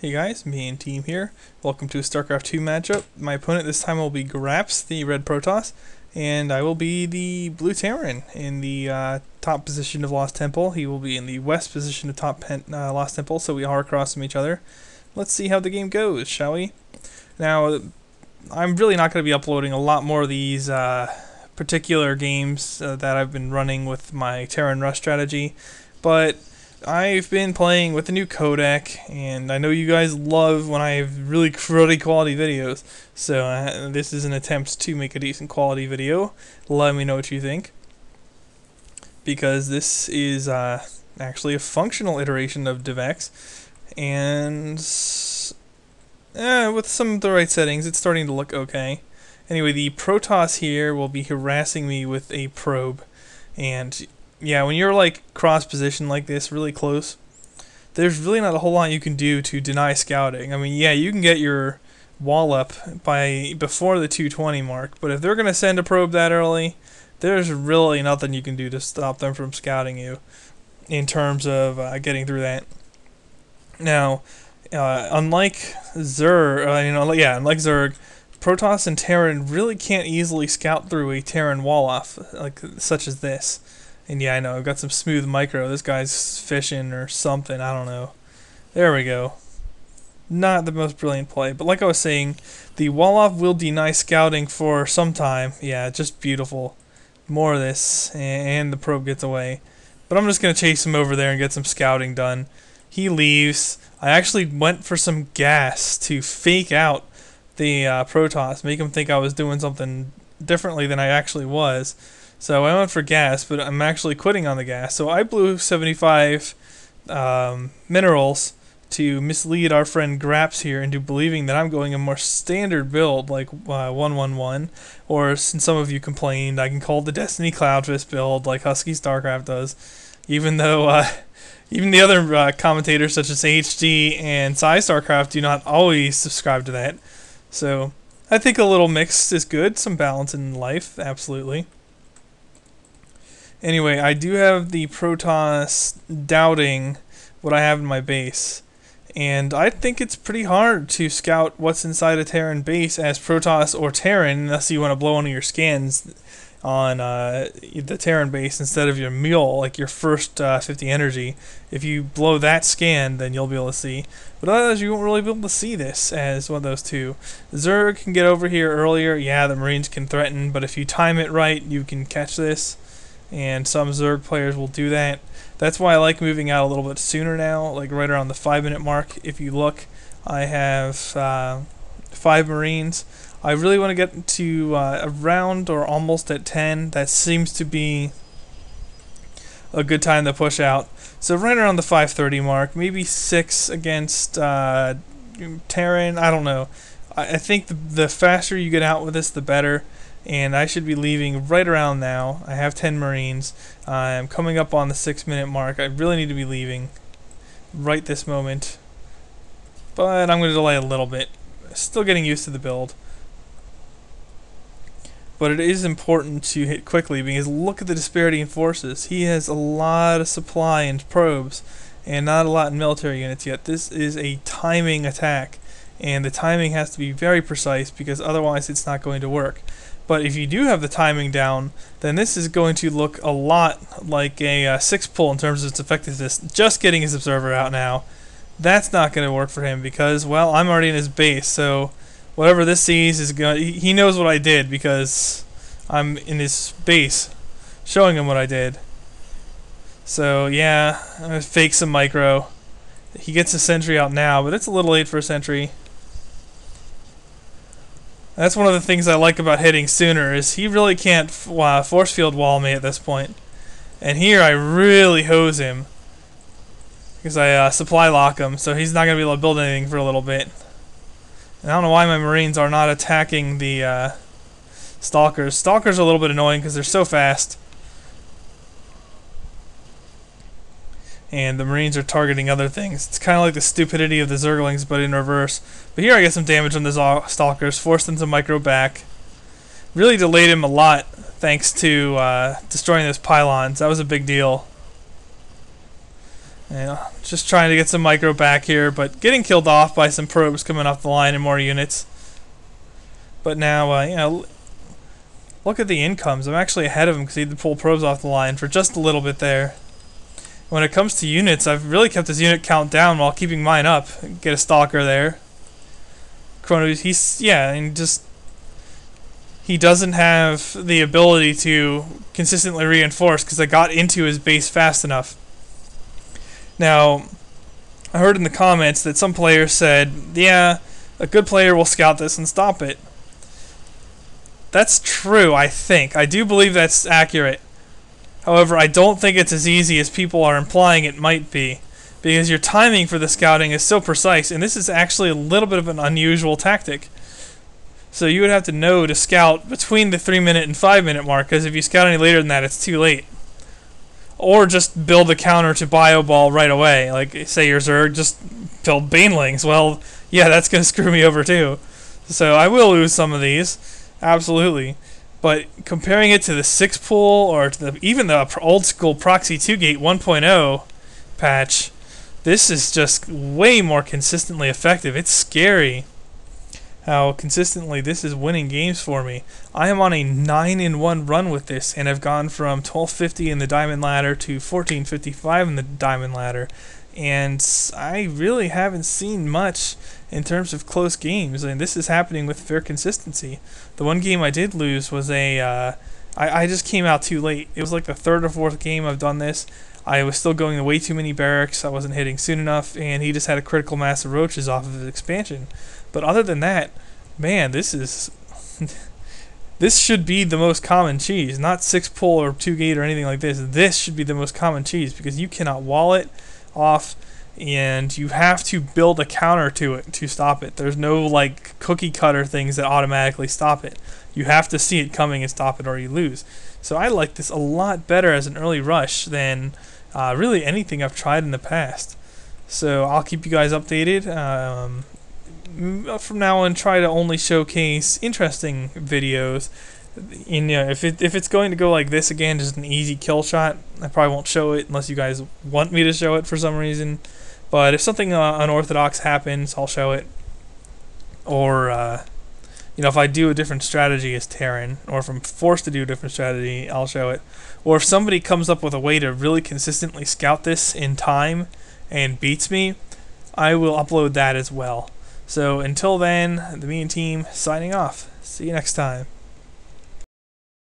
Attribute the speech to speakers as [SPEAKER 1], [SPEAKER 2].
[SPEAKER 1] Hey guys, me and team here. Welcome to a Starcraft 2 matchup. My opponent this time will be Graps, the red Protoss, and I will be the blue Terran in the top position of Lost Temple. He will be in the west position of top Lost Temple, so we are across from each other. Let's see how the game goes, shall we? Now, I'm really not going to be uploading a lot more of these particular games that I've been running with my Terran Rush strategy, but I've been playing with the new codec, and I know you guys love when I have really quality videos, so this is an attempt to make a decent quality video. Let me know what you think, because this is actually a functional iteration of DivX, and with some of the right settings, it's starting to look okay. Anyway, the Protoss here will be harassing me with a probe, and yeah, when you're like cross position like this, really close, there's really not a whole lot you can do to deny scouting. I mean, yeah, you can get your wall up before the 220 mark, but if they're going to send a probe that early, there's really nothing you can do to stop them from scouting you in terms of getting through that. Now, unlike Zerg, unlike Zerg, Protoss and Terran really can't easily scout through a Terran wall off such as this. And yeah, I know, I've got some smooth micro. This guy's fishing or something, I don't know. There we go. Not the most brilliant play, but like I was saying, the wall-off will deny scouting for some time. Yeah, just beautiful. More of this, and the probe gets away. But I'm just going to chase him over there and get some scouting done. He leaves. I actually went for some gas to fake out the Protoss, make him think I was doing something differently than I actually was. So I went for gas, but I'm actually quitting on the gas. So I blew 75 minerals to mislead our friend Graps here into believing that I'm going a more standard build like 111, or since some of you complained, I can call it the Destiny Cloudfist build like Husky Starcraft does, even though even the other commentators such as HD and Sci Starcraft do not always subscribe to that. So I think a little mix is good, some balance in life, absolutely. Anyway, I do have the Protoss doubting what I have in my base, and I think it's pretty hard to scout what's inside a Terran base as Protoss or Terran unless you want to blow one of your scans on the Terran base instead of your mule, like your first 50 energy. If you blow that scan, then you'll be able to see. But otherwise, you won't really be able to see this as one of those two. Zerg can get over here earlier. Yeah, the Marines can threaten, but if you time it right, you can catch this. And some Zerg players will do that. That's why I like moving out a little bit sooner now, like right around the 5-minute mark. If you look, I have 5 Marines. I really want to get to around or almost at 10. That seems to be a good time to push out. So right around the 5:30 mark, maybe 6 against Terran. I don't know. I think the faster you get out with this, the better. And I should be leaving right around now. I have 10 Marines. I'm coming up on the 6-minute mark. I really need to be leaving right this moment. But I'm going to delay a little bit. Still getting used to the build. But it is important to hit quickly because look at the disparity in forces. He has a lot of supply and probes and not a lot in military units yet. This is a timing attack. And the timing has to be very precise because otherwise it's not going to work. But if you do have the timing down, then this is going to look a lot like a 6-pull in terms of its effectiveness. Just getting his observer out now, that's not going to work for him because, well, I'm already in his base. So whatever this sees is going. He knows what I did because I'm in his base, showing him what I did. So yeah, I'm gonna fake some micro. He gets a sentry out now, but it's a little late for a sentry. That's one of the things I like about hitting sooner, is he really can't force field wall me at this point. And here I really hose him, because I supply lock him, so he's not going to be able to build anything for a little bit. And I don't know why my Marines are not attacking the Stalkers. Stalkers are a little bit annoying because they're so fast. And the Marines are targeting other things. It's kind of like the stupidity of the Zerglings, but in reverse. But here I get some damage on the Stalkers, forced them to micro back. Really delayed him a lot, thanks to destroying those pylons. That was a big deal. And just trying to get some micro back here, but getting killed off by some probes coming off the line and more units. But now, look at the incomes. I'm actually ahead of him because he had to pull probes off the line for just a little bit there. When it comes to units, I've really kept his unit count down while keeping mine up. Get a stalker there. Chronos, he doesn't have the ability to consistently reinforce because I got into his base fast enough. Now, I heard in the comments that some players said, yeah, a good player will scout this and stop it. That's true, I think. I do believe that's accurate. However, I don't think it's as easy as people are implying it might be, because your timing for the scouting is so precise, and this is actually a little bit of an unusual tactic. So you would have to know to scout between the 3-minute and 5-minute mark, because if you scout any later than that, it's too late. Or just build a counter to Bioball right away. Like, say your Zerg, just build Banelings. Well, yeah, that's going to screw me over too. So I will lose some of these, absolutely. But comparing it to the 6 pool or to even the old school Proxy 2 Gate 1.0 patch, this is just way more consistently effective. It's scary how consistently this is winning games for me. I am on a 9-1 run with this, and I've gone from 1250 in the Diamond Ladder to 1455 in the Diamond Ladder. And I really haven't seen much in terms of close games, and this is happening with fair consistency. The one game I did lose was I just came out too late. It was like the 3rd or 4th game I've done this. I was still going way too many barracks, I wasn't hitting soon enough, and he just had a critical mass of roaches off of his expansion. But other than that, man, this is... this should be the most common cheese, not 6 pull or 2 gate or anything like this. This should be the most common cheese, because you cannot wall it off, and you have to build a counter to it to stop it. There's no like cookie cutter things that automatically stop it. You have to see it coming and stop it, or you lose. So I like this a lot better as an early rush than really anything I've tried in the past. So I'll keep you guys updated. From now on, try to only showcase interesting videos. And, if it's going to go like this again, just an easy kill shot, I probably won't show it unless you guys want me to show it for some reason. But if something unorthodox happens, I'll show it. Or if I do a different strategy as Terran, or if I'm forced to do a different strategy, I'll show it. Or if somebody comes up with a way to really consistently scout this in time and beats me, I will upload that as well. So until then, the Me and Team signing off. See you next time.